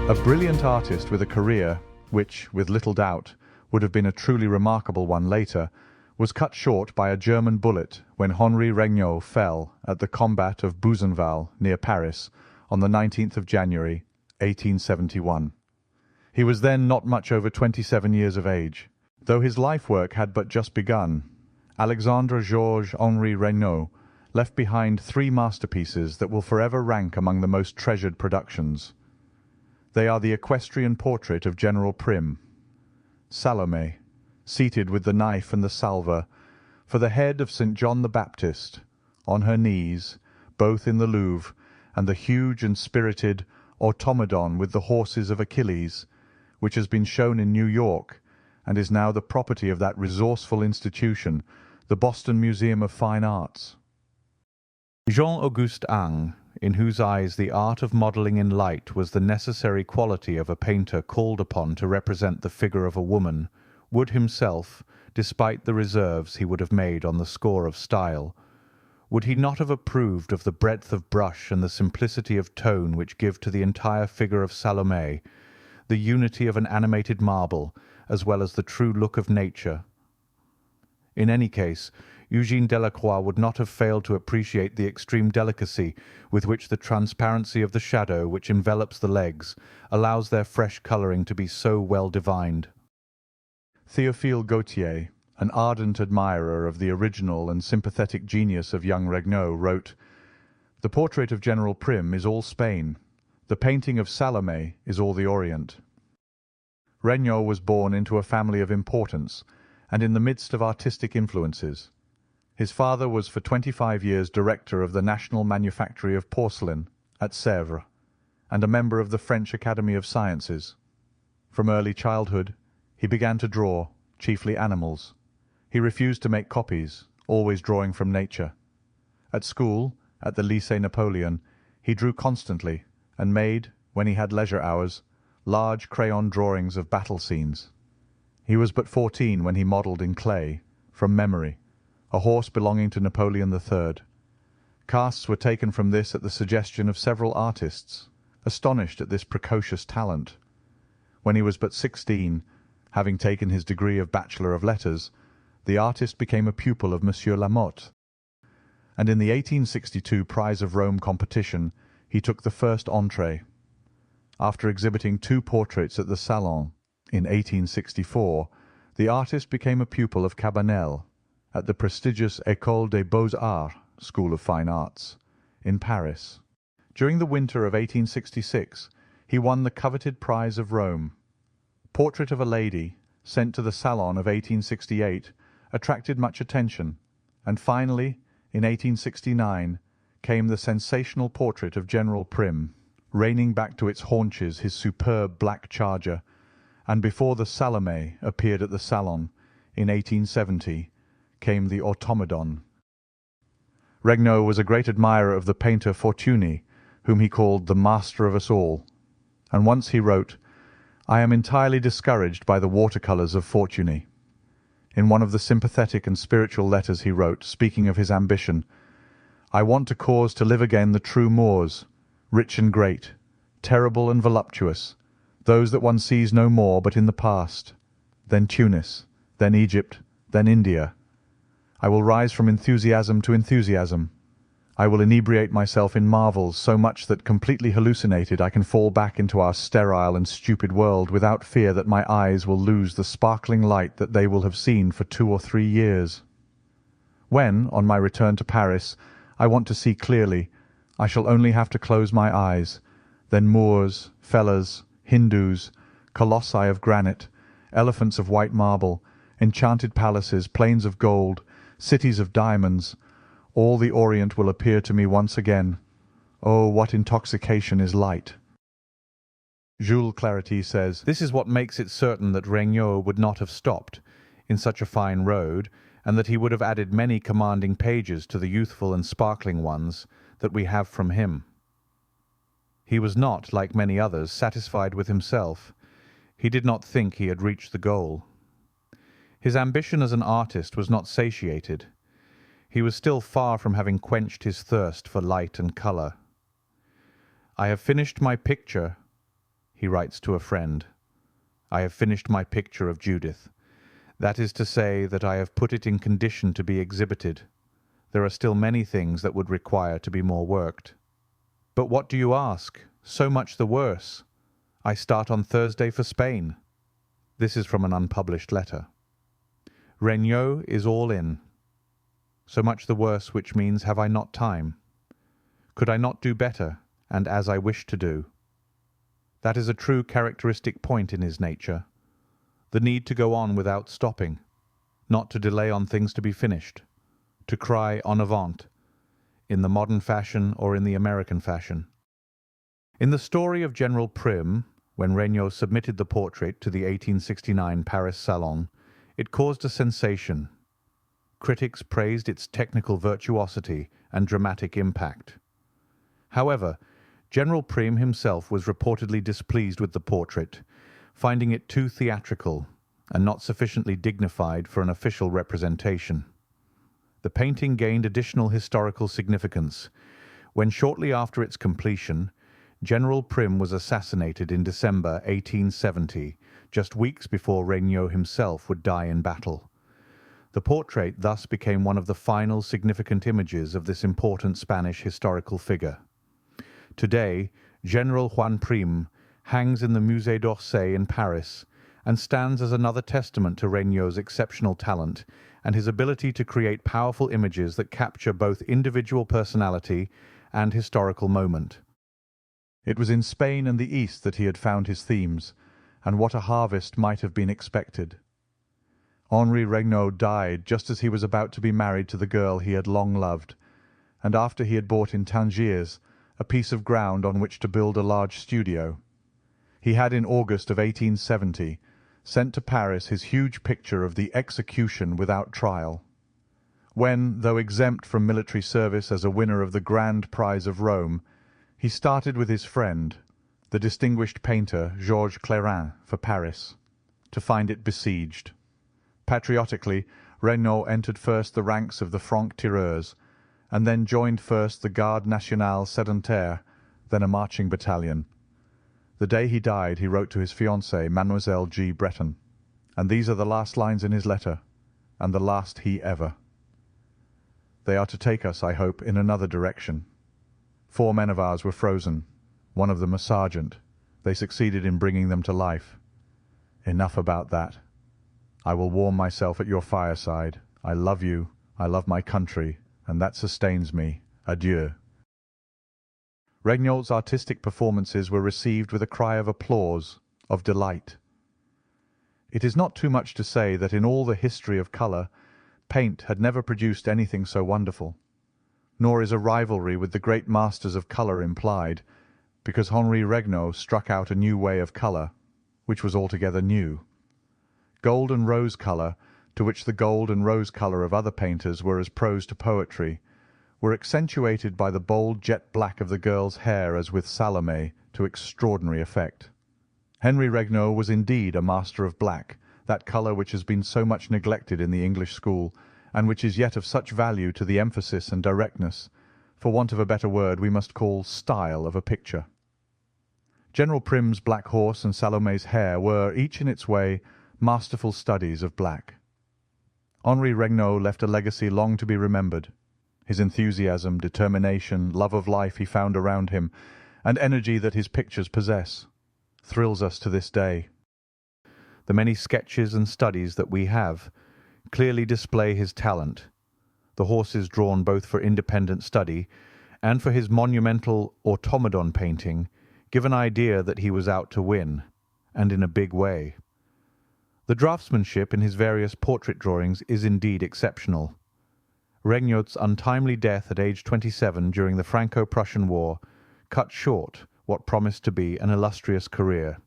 A brilliant artist with a career which, with little doubt, would have been a truly remarkable one later, was cut short by a German bullet when Henri Regnault fell at the combat of Buzenval near Paris on the 19th of January, 1871. He was then not much over 27 years of age. Though his life work had but just begun, Alexandre Georges Henri Regnault left behind three masterpieces that will forever rank among the most treasured productions. They are the equestrian portrait of General Prim, Salomé, seated with the knife and the salver, for the head of St. John the Baptist, on her knees, both in the Louvre, and the huge and spirited automaton with the horses of Achilles, which has been shown in New York, and is now the property of that resourceful institution, the Boston Museum of Fine Arts. Jean-Auguste Ang, in whose eyes the art of modelling in light was the necessary quality of a painter called upon to represent the figure of a woman, would himself, despite the reserves he would have made on the score of style, would he not have approved of the breadth of brush and the simplicity of tone which give to the entire figure of Salomé the unity of an animated marble as well as the true look of nature? In any case, Eugène Delacroix would not have failed to appreciate the extreme delicacy with which the transparency of the shadow which envelops the legs allows their fresh colouring to be so well divined. Théophile Gautier, an ardent admirer of the original and sympathetic genius of young Regnault, wrote, "The portrait of General Prim is all Spain. The painting of Salomé is all the Orient." Regnault was born into a family of importance and in the midst of artistic influences. His father was for 25 years director of the National Manufactory of Porcelain at Sèvres, and a member of the French Academy of Sciences. From early childhood he began to draw, chiefly animals. He refused to make copies, always drawing from nature. At school, at the Lycée Napoleon, he drew constantly, and made, when he had leisure hours, large crayon drawings of battle scenes. He was but 14 when he modelled in clay, from memory, a horse belonging to Napoleon III. Casts were taken from this at the suggestion of several artists, astonished at this precocious talent. When he was but 16, having taken his degree of Bachelor of Letters, the artist became a pupil of Monsieur Lamotte, and in the 1862 Prize of Rome competition he took the first entrée. After exhibiting 2 portraits at the Salon in 1864, the artist became a pupil of Cabanel, at the prestigious École des Beaux-Arts School of Fine Arts, in Paris. During the winter of 1866 he won the coveted Prize of Rome. Portrait of a Lady, sent to the Salon of 1868, attracted much attention, and finally, in 1869, came the sensational portrait of General Prim, reining back to its haunches his superb black charger, and before the Salomé appeared at the Salon, in 1870, came the automaton. Regnault was a great admirer of the painter Fortuny, whom he called the master of us all, and once he wrote, "I am entirely discouraged by the watercolours of Fortuny." In one of the sympathetic and spiritual letters he wrote, speaking of his ambition, "I want to cause to live again the true Moors, rich and great, terrible and voluptuous, those that one sees no more but in the past, then Tunis, then Egypt, then India. I will rise from enthusiasm to enthusiasm. I will inebriate myself in marvels so much that, completely hallucinated, I can fall back into our sterile and stupid world without fear that my eyes will lose the sparkling light that they will have seen for 2 or 3 years. When, on my return to Paris, I want to see clearly, I shall only have to close my eyes. Then Moors, Fellahs, Hindus, colossi of granite, elephants of white marble, enchanted palaces, plains of gold, cities of diamonds, all the Orient will appear to me once again. Oh, what intoxication is light!" Jules Claretie says, "This is what makes it certain that Regnault would not have stopped in such a fine road, and that he would have added many commanding pages to the youthful and sparkling ones that we have from him. He was not, like many others, satisfied with himself. He did not think he had reached the goal. His ambition as an artist was not satiated. He was still far from having quenched his thirst for light and colour. 'I have finished my picture,' he writes to a friend. "I have finished my picture of Judith. That is to say that I have put it in condition to be exhibited. There are still many things that would require to be more worked." "But what do you ask? So much the worse. I start on Thursday for Spain." This is from an unpublished letter. Regnault is all in. So much the worse, which means, have I not time? Could I not do better, and as I wish to do? That is a true characteristic point in his nature. The need to go on without stopping, not to delay on things to be finished, to cry en avant, in the modern fashion or in the American fashion. In the story of General Prim, when Regnault submitted the portrait to the 1869 Paris Salon, it caused a sensation. Critics praised its technical virtuosity and dramatic impact. However, General Prim himself was reportedly displeased with the portrait, finding it too theatrical and not sufficiently dignified for an official representation. The painting gained additional historical significance when, shortly after its completion, General Prim was assassinated in December 1870, just weeks before Regnault himself would die in battle. The portrait thus became one of the final significant images of this important Spanish historical figure. Today, General Juan Prim hangs in the Musée d'Orsay in Paris and stands as another testament to Regnault's exceptional talent and his ability to create powerful images that capture both individual personality and historical moment. It was in Spain and the East that he had found his themes, and what a harvest might have been expected. Henri Regnault died just as he was about to be married to the girl he had long loved, and after he had bought in Tangiers a piece of ground on which to build a large studio. He had in August of 1870 sent to Paris his huge picture of the Execution without Trial. When, though exempt from military service as a winner of the Grand Prize of Rome, he started with his friend, the distinguished painter Georges Clairin, for Paris, to find it besieged. Patriotically, Regnault entered first the ranks of the franc-tireurs, and then joined first the Garde Nationale Sédentaire, then a marching battalion. The day he died he wrote to his fiancée, Mademoiselle G. Breton, and these are the last lines in his letter, and the last he ever. They are to take us, I hope, in another direction. 4 men of ours were frozen, one of them a sergeant. They succeeded in bringing them to life. Enough about that. I will warm myself at your fireside. I love you, I love my country, and that sustains me. Adieu. Regnault's artistic performances were received with a cry of applause, of delight. It is not too much to say that in all the history of colour, paint had never produced anything so wonderful. Nor is a rivalry with the great masters of colour implied, because Henri Regnault struck out a new way of colour, which was altogether new. Gold and rose colour, to which the gold and rose colour of other painters were as prose to poetry, were accentuated by the bold jet black of the girl's hair as with Salomé to extraordinary effect. Henri Regnault was indeed a master of black, that colour which has been so much neglected in the English school, and which is yet of such value to the emphasis and directness, for want of a better word we must call style, of a picture. General Prim's black horse and Salomé's hair were, each in its way, masterful studies of black. Henri Regnault left a legacy long to be remembered. His enthusiasm, determination, love of life he found around him, and energy that his pictures possess, thrills us to this day. The many sketches and studies that we have clearly display his talent, the horses drawn both for independent study and for his monumental automaton painting give an idea that he was out to win, and in a big way. The draftsmanship in his various portrait drawings is indeed exceptional. Regnault's untimely death at age 27 during the Franco-Prussian War cut short what promised to be an illustrious career.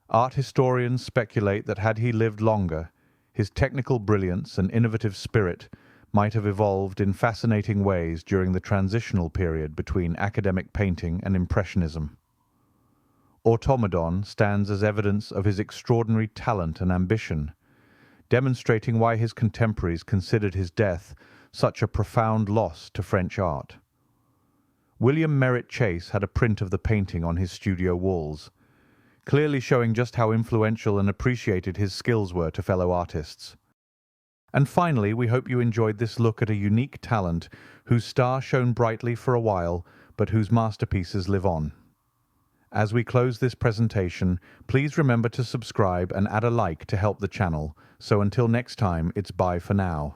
Art historians speculate that had he lived longer, his technical brilliance and innovative spirit might have evolved in fascinating ways during the transitional period between academic painting and Impressionism. Automaton stands as evidence of his extraordinary talent and ambition, demonstrating why his contemporaries considered his death such a profound loss to French art. William Merritt Chase had a print of the painting on his studio walls. clearly showing just how influential and appreciated his skills were to fellow artists. And finally, we hope you enjoyed this look at a unique talent whose star shone brightly for a while, but whose masterpieces live on. As we close this presentation, please remember to subscribe and add a like to help the channel. So until next time, it's bye for now.